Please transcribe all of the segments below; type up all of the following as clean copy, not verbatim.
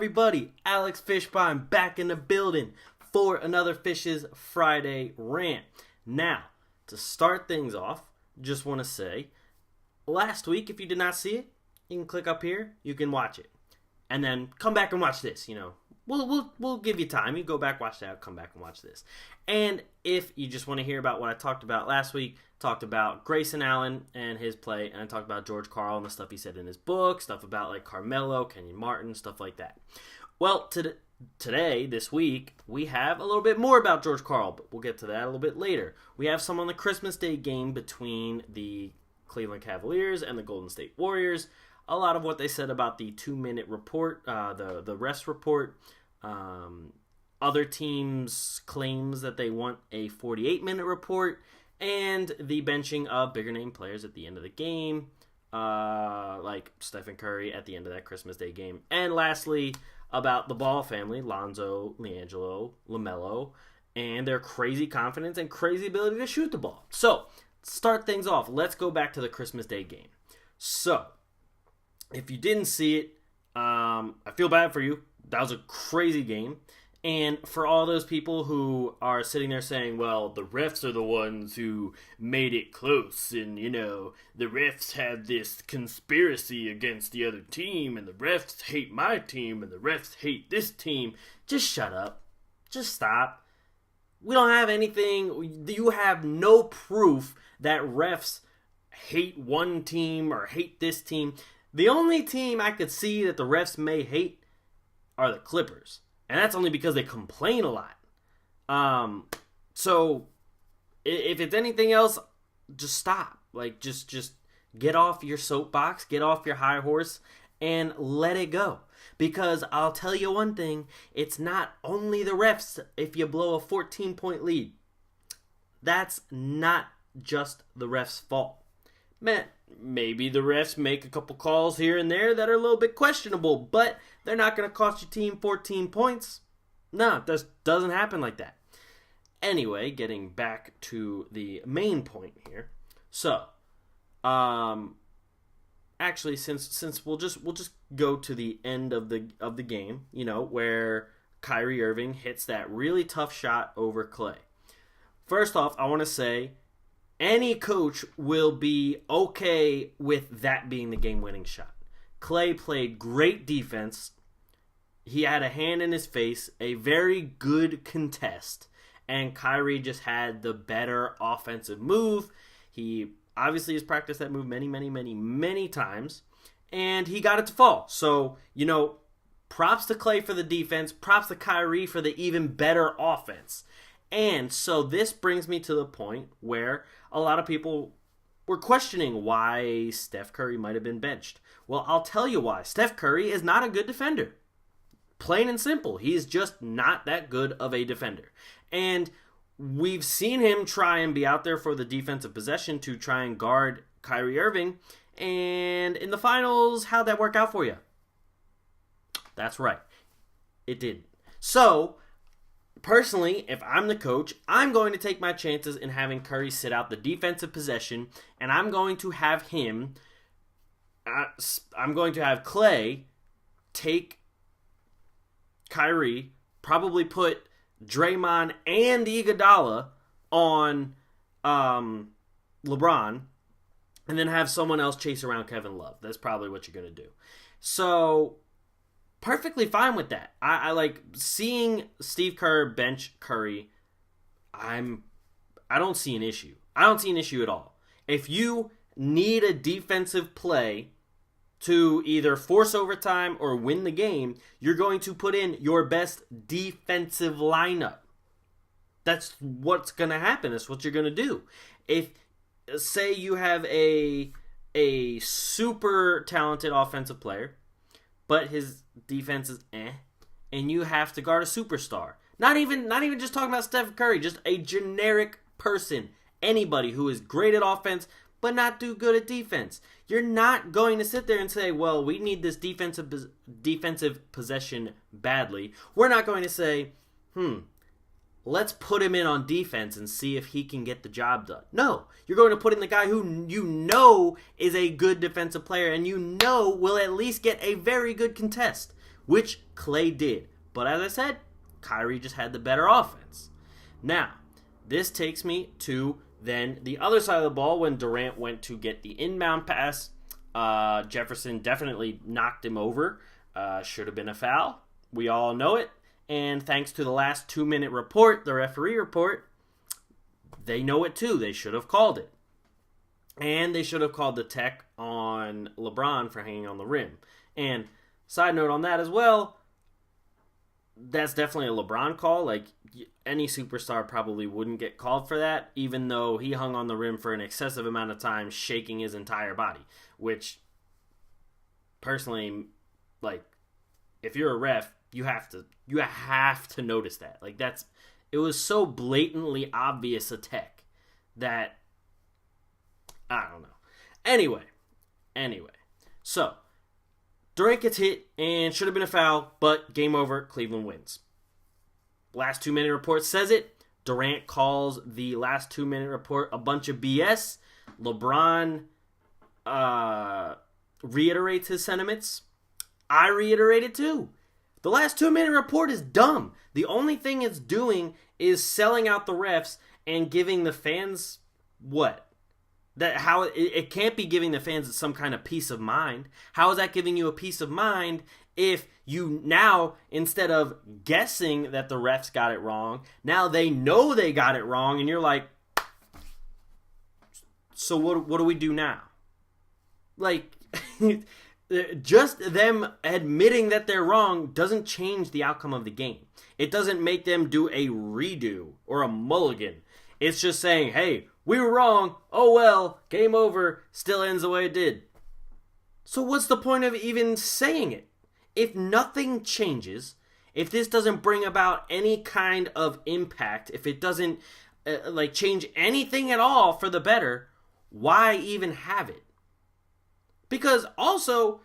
everybody? Alex Fischbein back in the building for another Fisch's Friday rant. Now, to start things off, just want to say, last week, if you did not see it, you can click up here, you can watch it. And then come back and watch this, We'll give you time. You go back, watch that, come back and watch this. And if you just want to hear about what I talked about last week, talked about Grayson Allen and his play, and I talked about George Karl and the stuff he said in his book, stuff about like Carmelo, Kenyon Martin, stuff like that. Well, today, this week, we have a little bit more about George Karl, but we'll get to that a little bit later. We have some on the Christmas Day game between the Cleveland Cavaliers and the Golden State Warriors. A lot of what they said about the 2-minute report, the rest report. Other teams' claims that they want a 48-minute report, and the benching of bigger name players at the end of the game, like Stephen Curry at the end of that Christmas Day game. And lastly, about the Ball family, Lonzo, LiAngelo, LaMelo, and their crazy confidence and crazy ability to shoot the ball. So, start things off. Let's go back to the Christmas Day game. So, if you didn't see it, I feel bad for you. That was a crazy game. And for all those people who are sitting there saying, well, the refs are the ones who made it close, and, the refs have this conspiracy against the other team, and the refs hate my team, and the refs hate this team, just shut up. Just stop. We don't have anything. You have no proof that refs hate one team or hate this team. The only team I could see that the refs may hate are the Clippers. And that's only because they complain a lot. So, if it's anything else, just stop. Like, just get off your soapbox, get off your high horse, and let it go. Because I'll tell you one thing, it's not only the refs if you blow a 14-point lead. That's not just the refs' fault. Man, maybe the refs make a couple calls here and there that are a little bit questionable, but they're not going to cost your team 14 points. No, this doesn't happen like that. Anyway, getting back to the main point here. So, actually, since we'll just go to the end of the game, where Kyrie Irving hits that really tough shot over Clay. First off, I want to say, any coach will be okay with that being the game-winning shot. Clay played great defense. He had a hand in his face, a very good contest, and Kyrie just had the better offensive move. He obviously has practiced that move many times, and he got it to fall. So, props to Clay for the defense, props to Kyrie for the even better offense. And so this brings me to the point where a lot of people were questioning why Steph Curry might have been benched. Well, I'll tell you why. Steph Curry is not a good defender. Plain and simple. He's just not that good of a defender. And we've seen him try and be out there for the defensive possession to try and guard Kyrie Irving. And in the finals, how'd that work out for you? That's right. It didn't. So, personally, if I'm the coach, I'm going to take my chances in having Curry sit out the defensive possession, and I'm going to have Clay take Kyrie, probably put Draymond and Iguodala on LeBron, and then have someone else chase around Kevin Love. That's probably what you're going to do. So, perfectly fine with that. I like seeing Steve Kerr bench Curry. I don't see an issue. I don't see an issue at all. If you need a defensive play to either force overtime or win the game, you're going to put in your best defensive lineup. That's what's going to happen. That's what you're going to do. If, say you have a super talented offensive player, but his defense is and you have to guard a superstar. Not even just talking about Steph Curry, just a generic person. Anybody who is great at offense, but not do good at defense. You're not going to sit there and say, well, we need this defensive possession badly. We're not going to say, let's put him in on defense and see if he can get the job done. No, you're going to put in the guy who you know is a good defensive player and you know will at least get a very good contest. which Klay did. But as I said, Kyrie just had the better offense. Now, this takes me to then the other side of the ball when Durant went to get the inbound pass. Jefferson definitely knocked him over. Should have been a foul. We all know it. And thanks to the last 2-minute report, the referee report, they know it too. They should have called it. And they should have called the tech on LeBron for hanging on the rim. And side note on that as well, that's definitely a LeBron call. Like, any superstar probably wouldn't get called for that, even though he hung on the rim for an excessive amount of time, shaking his entire body. Which, personally, like, if you're a ref, you have to notice that. Like, it was so blatantly obvious a tech that, I don't know. Anyway. So, Durant gets hit and should have been a foul, but game over, Cleveland wins. Last 2-minute report says it. Durant calls the last 2-minute report a bunch of BS. LeBron reiterates his sentiments. I reiterate it too. The last 2-minute report is dumb. The only thing it's doing is selling out the refs and giving the fans what? It can't be giving the fans some kind of peace of mind. How is that giving you a peace of mind if you now, instead of guessing that the refs got it wrong, now they know they got it wrong, and you're like, so what do we do now? Like, just them admitting that they're wrong doesn't change the outcome of the game. It doesn't make them do a redo or a mulligan. It's just saying, hey, we were wrong. Oh well, game over. Still ends the way it did. So what's the point of even saying it? If nothing changes, if this doesn't bring about any kind of impact, if it doesn't change anything at all for the better, why even have it? Because also,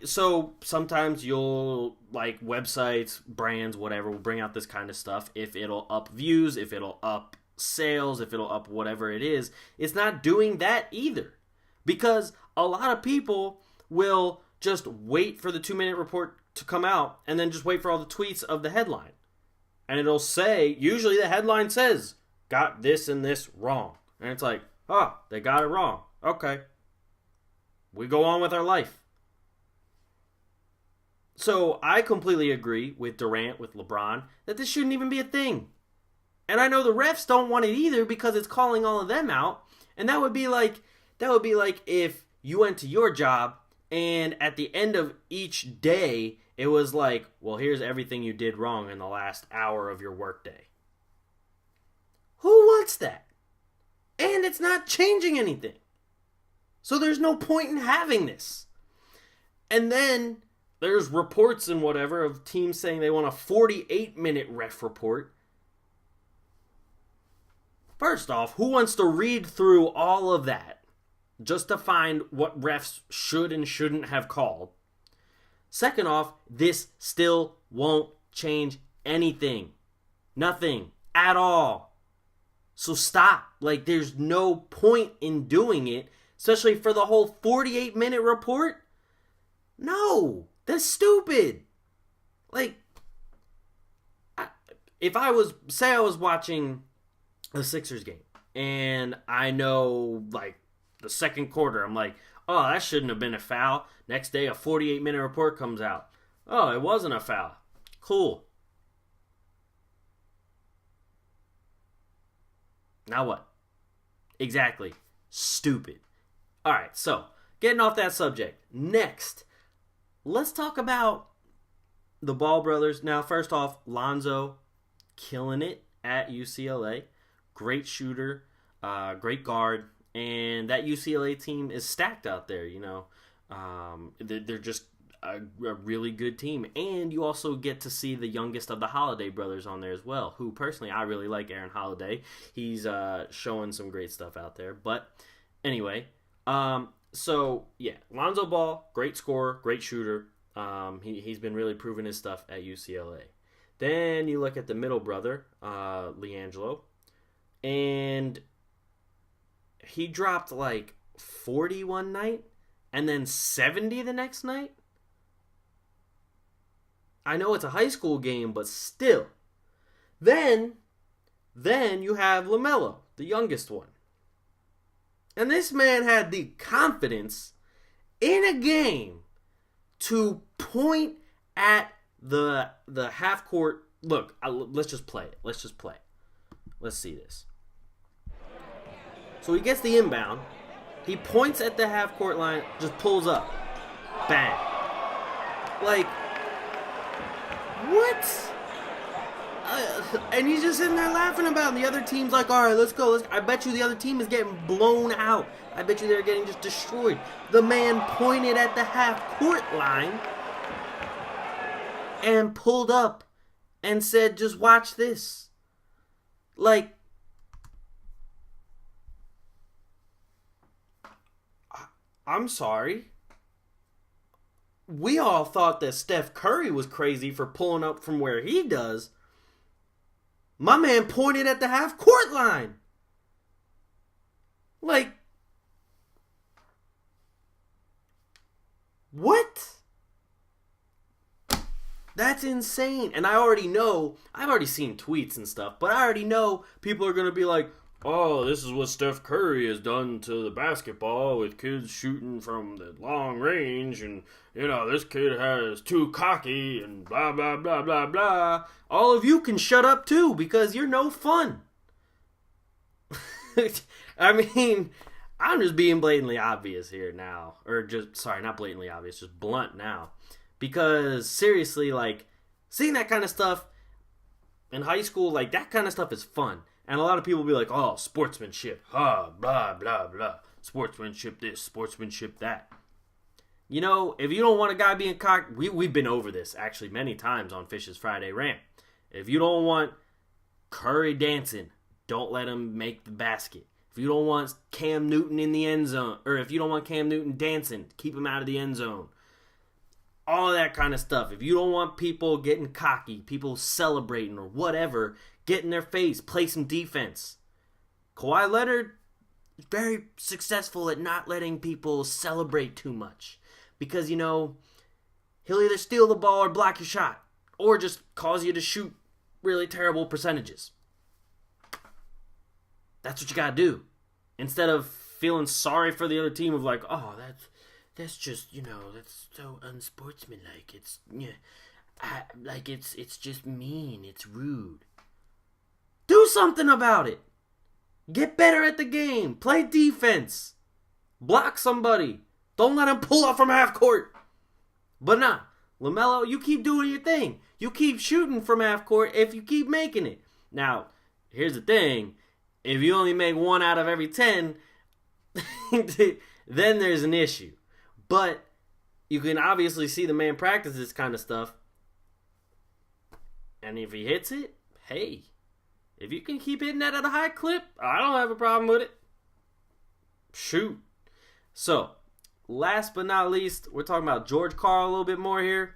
so sometimes you'll, websites, brands, whatever, will bring out this kind of stuff if it'll up views, if it'll up sales, if it'll up whatever it is. It's not doing that either, because a lot of people will just wait for the 2-minute report to come out and then just wait for all the tweets of the headline, and it'll say, usually the headline says, got this and this wrong, and it's like, oh, they got it wrong, okay, we go on with our life. So I completely agree with Durant, with LeBron, that this shouldn't even be a thing. And I know the refs don't want it either, because it's calling all of them out. And that would be like if you went to your job and at the end of each day, it was like, well, here's everything you did wrong in the last hour of your workday. Who wants that? And it's not changing anything. So there's no point in having this. And then there's reports and whatever of teams saying they want a 48-minute ref report. First off, who wants to read through all of that just to find what refs should and shouldn't have called? Second off, this still won't change anything. Nothing at all. So stop. There's no point in doing it, especially for the whole 48-minute report. No, that's stupid. If I was watching the Sixers game, and I know, the second quarter, I'm like, oh, that shouldn't have been a foul. Next day, a 48-minute report comes out. Oh, it wasn't a foul. Cool. Now what? Exactly. Stupid. All right, so, getting off that subject. Next, let's talk about the Ball brothers. Now, first off, Lonzo killing it at UCLA. Great shooter, great guard, and that UCLA team is stacked out there, They're just a really good team. And you also get to see the youngest of the Holiday brothers on there as well, who personally I really like, Aaron Holiday. He's showing some great stuff out there. But anyway, so yeah, Lonzo Ball, great scorer, great shooter. He's been really proving his stuff at UCLA. Then you look at the middle brother, LiAngelo. And he dropped 40 one night and then 70 the next night. I know it's a high school game, but still. Then you have LaMelo, the youngest one. And this man had the confidence in a game to point at the half court. Look, let's just play it. Let's see this. So he gets the inbound. He points at the half court line, just pulls up. Bang. Like, what? And he's just sitting there laughing about it. And the other team's like, all right, let's go. I bet you the other team is getting blown out. I bet you they're getting just destroyed. The man pointed at the half-court line and pulled up and said, just watch this. Like, I'm sorry. We all thought that Steph Curry was crazy for pulling up from where he does. My man pointed at the half-court line. Like, what? That's insane. And I've already seen tweets and stuff, but I already know people are going to be like, oh, this is what Steph Curry has done to the basketball with kids shooting from the long range, and, this kid is too cocky, and blah, blah, blah, blah, blah. All of you can shut up, too, because you're no fun. I mean, I'm just being blatantly obvious here now. Or not blatantly obvious, just blunt now. Because, seriously, like, seeing that kind of stuff in high school, like, that kind of stuff is fun. And a lot of people will be like, oh, sportsmanship, blah, blah, blah. Sportsmanship this, sportsmanship that. If you don't want a guy being cocked, we've been over this, actually, many times on Fisch's Friday Rant. If you don't want Curry dancing, don't let him make the basket. If you don't want Cam Newton in the end zone, or if you don't want Cam Newton dancing, keep him out of the end zone. All of that kind of stuff. If you don't want people getting cocky, people celebrating or whatever, get in their face, play some defense. Kawhi Leonard is very successful at not letting people celebrate too much. Because, he'll either steal the ball or block your shot. Or just cause you to shoot really terrible percentages. That's what you gotta do. Instead of feeling sorry for the other team of like, oh, that's just, that's so unsportsmanlike. It's, it's just mean. It's rude. Do something about it. Get better at the game. Play defense. Block somebody. Don't let him pull up from half court. But nah, LaMelo, you keep doing your thing. You keep shooting from half court if you keep making it. Now, here's the thing. If you only make 1 out of every 10, then there's an issue. But you can obviously see the man practice this kind of stuff. And if he hits it, hey, if you can keep hitting that at a high clip, I don't have a problem with it. Shoot. So, last but not least, we're talking about George Karl a little bit more here.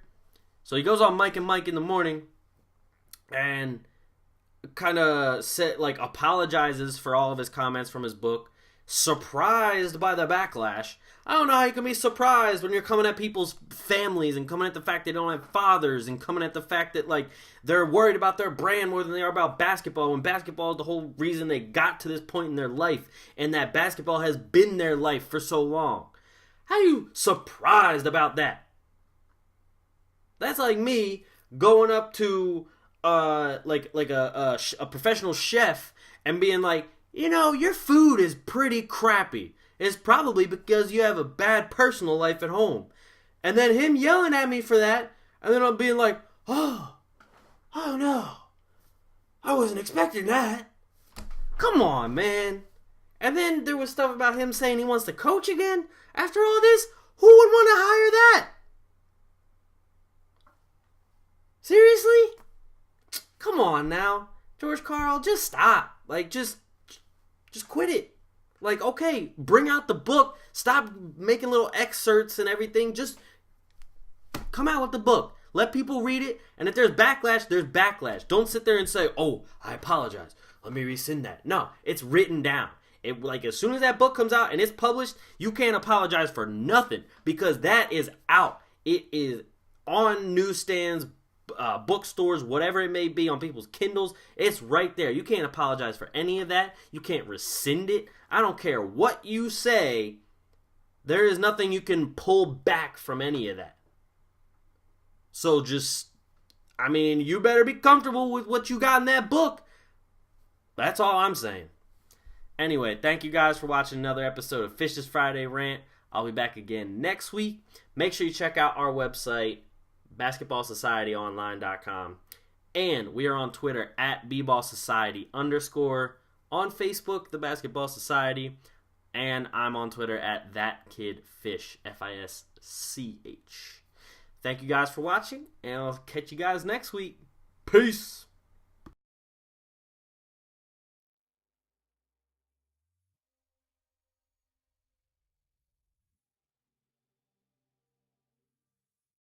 So he goes on Mike and Mike in the morning and kind of apologizes for all of his comments from his book. Surprised by the backlash. I don't know how you can be surprised when you're coming at people's families and coming at the fact they don't have fathers and coming at the fact that they're worried about their brand more than they are about basketball, when basketball is the whole reason they got to this point in their life, and that basketball has been their life for so long. How are you surprised about that? That's like me going up to a professional chef and being like, your food is pretty crappy. It's probably because you have a bad personal life at home. And then him yelling at me for that, and then I'm being like, oh no, I wasn't expecting that. Come on, man. And then there was stuff about him saying he wants to coach again. After all this, who would want to hire that? Seriously? Come on now. George Karl, just stop. Just quit it. Okay, bring out the book. Stop making little excerpts and everything. Just come out with the book. Let people read it. And if there's backlash, there's backlash. Don't sit there and say, oh, I apologize. Let me rescind that. No, it's written down. As soon as that book comes out and it's published, you can't apologize for nothing because that is out. It is on newsstands, bookstores, whatever it may be, on people's Kindles. It's right there. You can't apologize for any of that. You can't rescind it. I don't care what you say. There is nothing you can pull back from any of that. So you better be comfortable with what you got in that book. That's all I'm saying. Anyway, thank you guys for watching another episode of Fisch's Friday Rant. I'll be back again next week. Make sure you check out our website, basketballsocietyonline.com. And we are on Twitter at @bballsociety_. On Facebook, The Basketball Society. And I'm on Twitter at ThatKidFisch, Fisch. Thank you guys for watching, and I'll catch you guys next week. Peace.